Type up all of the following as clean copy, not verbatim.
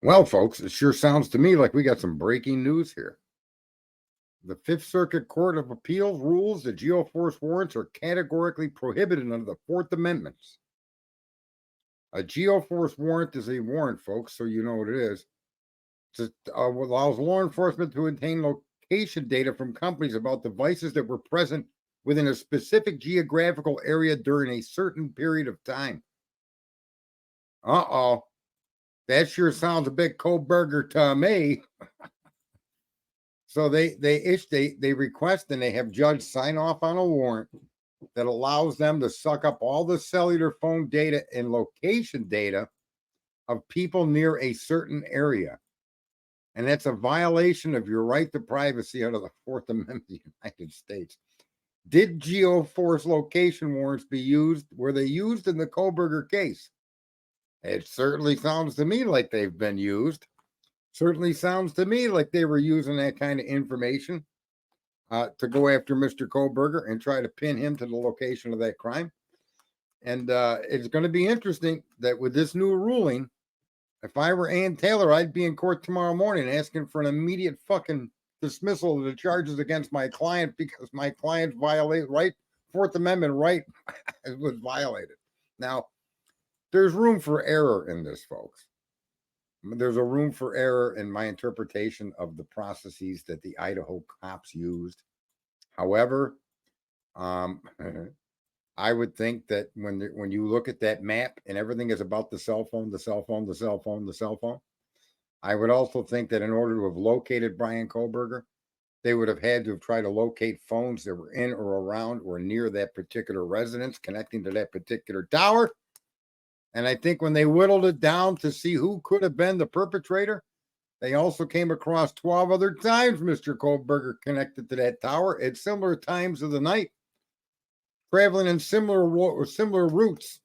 Well, folks, it sure sounds to me like we got some breaking news here. The Fifth Circuit Court of Appeals rules that geoforce warrants are categorically prohibited under the Fourth Amendment. A geoforce warrant is a warrant, folks, so you know what it is. It allows law enforcement to obtain location data from companies about devices that were present within a specific geographical area during a certain period of time. Uh-oh. That sure sounds a bit Kohlberger to me. So they request and they have judge sign off on a warrant that allows them to suck up all the cellular phone data and location data of people near a certain area. And that's a violation of your right to privacy under the Fourth Amendment of the United States. Did geoforce location warrants be used? Were they used in the Kohlberger case? It certainly sounds to me like they've been used. Certainly sounds to me like they were using that kind of information to go after Mr. Kohlberger and try to pin him to the location of that crime. And it's going to be interesting that with this new ruling, if I were Ann Taylor, I'd be in court tomorrow morning asking for an immediate fucking dismissal of the charges against my client because my client violated Fourth Amendment right was violated. Now, there's room for error in this, folks. There's a room for error in my interpretation of the processes that the Idaho cops used. However, I would think that when you look at that map and everything is about the cell phone, the cell phone, the cell phone, the cell phone, I would also think that in order to have located Brian Kohlberger, they would have had to have tried to locate phones that were in or around or near that particular residence connecting to that particular tower. And I think when they whittled it down to see who could have been the perpetrator, they also came across 12 other times Mr. Kohlberger connected to that tower at similar times of the night, traveling in similar routes.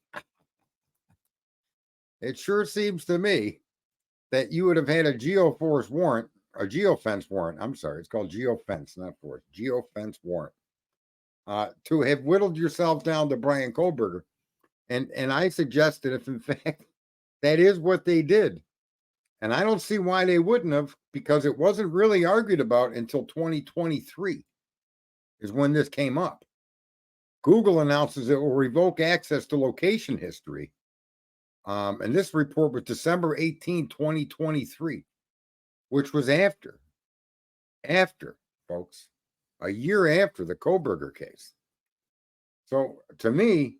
It sure seems to me that you would have had a geofence warrant. I'm sorry, it's called geofence, not force. Geofence warrant to have whittled yourself down to Brian Kohlberger. And I suggested if in fact that is what they did. And I don't see why they wouldn't have, because it wasn't really argued about until 2023 is when this came up. Google announces it will revoke access to location history. And this report was December 18, 2023, which was after, folks, a year after the Kohlberger case. So to me,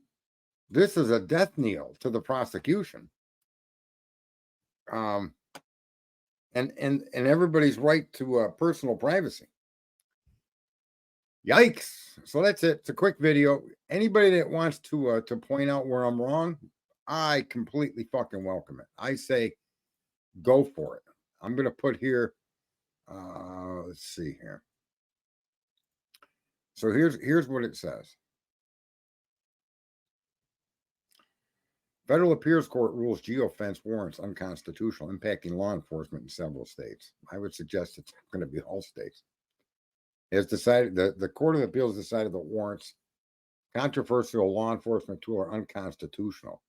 this is a death knell to the prosecution. And everybody's right to personal privacy. Yikes! So that's it. It's a quick video. Anybody that wants to point out where I'm wrong, I completely fucking welcome it. I say go for it. I'm gonna put here. Let's see here. So here's what it says. Federal Appeals Court rules geofence warrants unconstitutional, impacting law enforcement in several states. I would suggest it's going to be all states. Has decided the Court of Appeals decided that warrants, controversial law enforcement tool, are unconstitutional.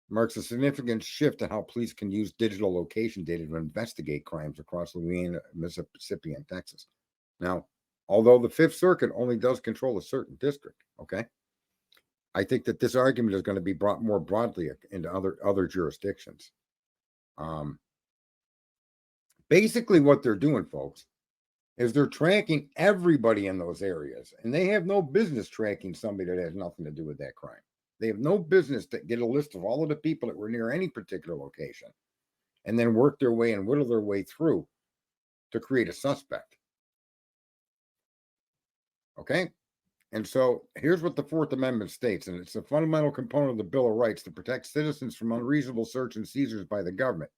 Marks a significant shift in how police can use digital location data to investigate crimes across Louisiana, Mississippi, and Texas. Now, although the Fifth Circuit only does control a certain district, okay, I think that this argument is going to be brought more broadly into other jurisdictions. Basically, what they're doing, folks, is they're tracking everybody in those areas, and they have no business tracking somebody that has nothing to do with that crime. They have no business to get a list of all of the people that were near any particular location and then work their way and whittle their way through to create a suspect. Okay? And so here's what the Fourth Amendment states, and it's a fundamental component of the Bill of Rights to protect citizens from unreasonable search and seizures by the government.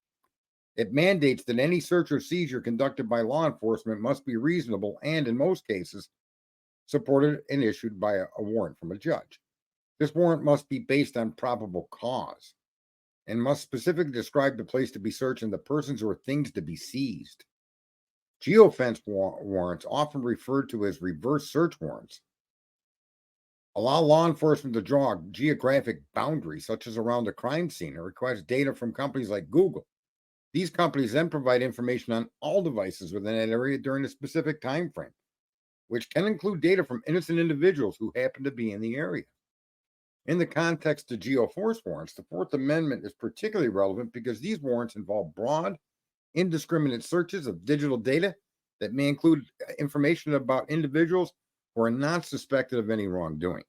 It mandates that any search or seizure conducted by law enforcement must be reasonable and, in most cases, supported and issued by a warrant from a judge. This warrant must be based on probable cause and must specifically describe the place to be searched and the persons or things to be seized. Geofence warrants, often referred to as reverse search warrants, allow law enforcement to draw a geographic boundary, such as around a crime scene, and request data from companies like Google, These companies then provide information on all devices within that area during a specific time frame, which can include data from innocent individuals who happen to be in the area. In the context of geoforce warrants, the Fourth Amendment is particularly relevant because these warrants involve broad, indiscriminate searches of digital data that may include information about individuals who are not suspected of any wrongdoing.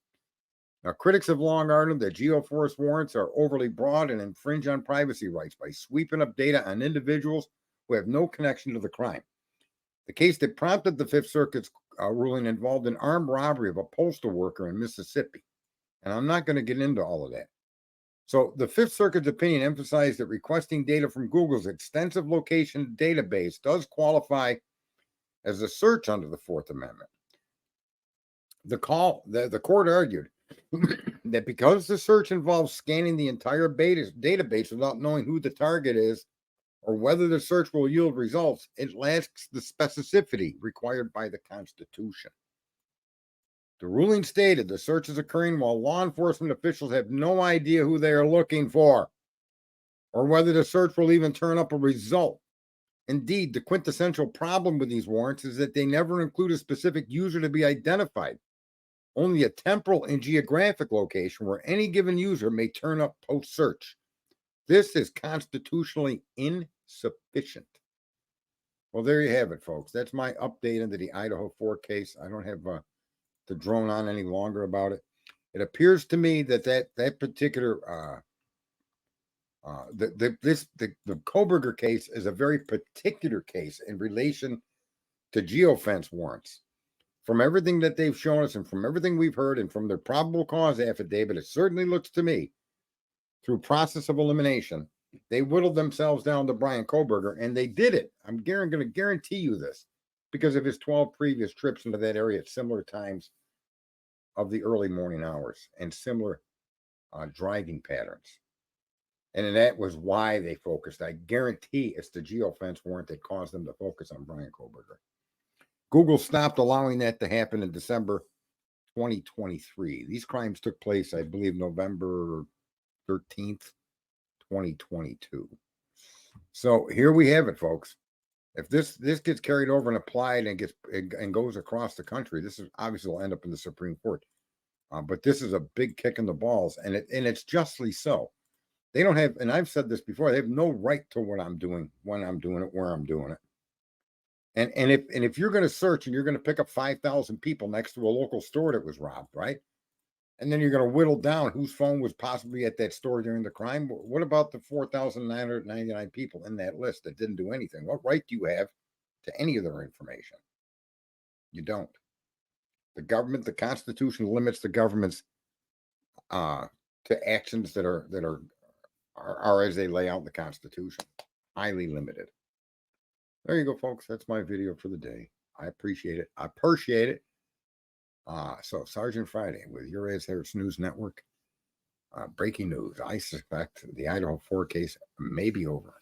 Now, critics have long argued that geoforce warrants are overly broad and infringe on privacy rights by sweeping up data on individuals who have no connection to the crime. The case that prompted the Fifth Circuit's ruling involved an armed robbery of a postal worker in Mississippi. And I'm not going to get into all of that. So the Fifth Circuit's opinion emphasized that requesting data from Google's extensive location database does qualify as a search under the Fourth Amendment. The court argued that because the search involves scanning the entire database without knowing who the target is or whether the search will yield results, it lacks the specificity required by the Constitution. The ruling stated the search is occurring while law enforcement officials have no idea who they are looking for or whether the search will even turn up a result. Indeed, the quintessential problem with these warrants is that they never include a specific user to be identified, only a temporal and geographic location where any given user may turn up post-search. This is constitutionally insufficient. Well, there you have it, folks. That's my update into the Idaho4 case. I don't have to drone on any longer about it. It appears to me that that particular the Koberger case is a very particular case in relation to geofence warrants. From everything that they've shown us and from everything we've heard and from their probable cause affidavit, it certainly looks to me, through process of elimination, they whittled themselves down to Brian Koberger, and they did it. I'm going to guarantee you this because of his 12 previous trips into that area at similar times of the early morning hours and similar driving patterns. And that was why they focused. I guarantee it's the geofence warrant that caused them to focus on Brian Koberger. Google stopped allowing that to happen in December 2023. These crimes took place, I believe, November 13th, 2022. So here we have it, folks. If this gets carried over and applied and goes across the country, this is obviously will end up in the Supreme Court. But this is a big kick in the balls, and it's justly so. They don't have, and I've said this before, they have no right to what I'm doing, when I'm doing it, where I'm doing it. And if you're going to search and you're going to pick up 5,000 people next to a local store that was robbed, right? And then you're going to whittle down whose phone was possibly at that store during the crime. What about the 4,999 people in that list that didn't do anything? What right do you have to any of their information? You don't. The government, the Constitution limits the government's to actions that are as they lay out in the Constitution. Highly limited. There you go, folks. That's my video for the day. I appreciate it. I appreciate it. So Sergeant Friday with your Harris News Network. Breaking news. I suspect the Idaho4 case may be over.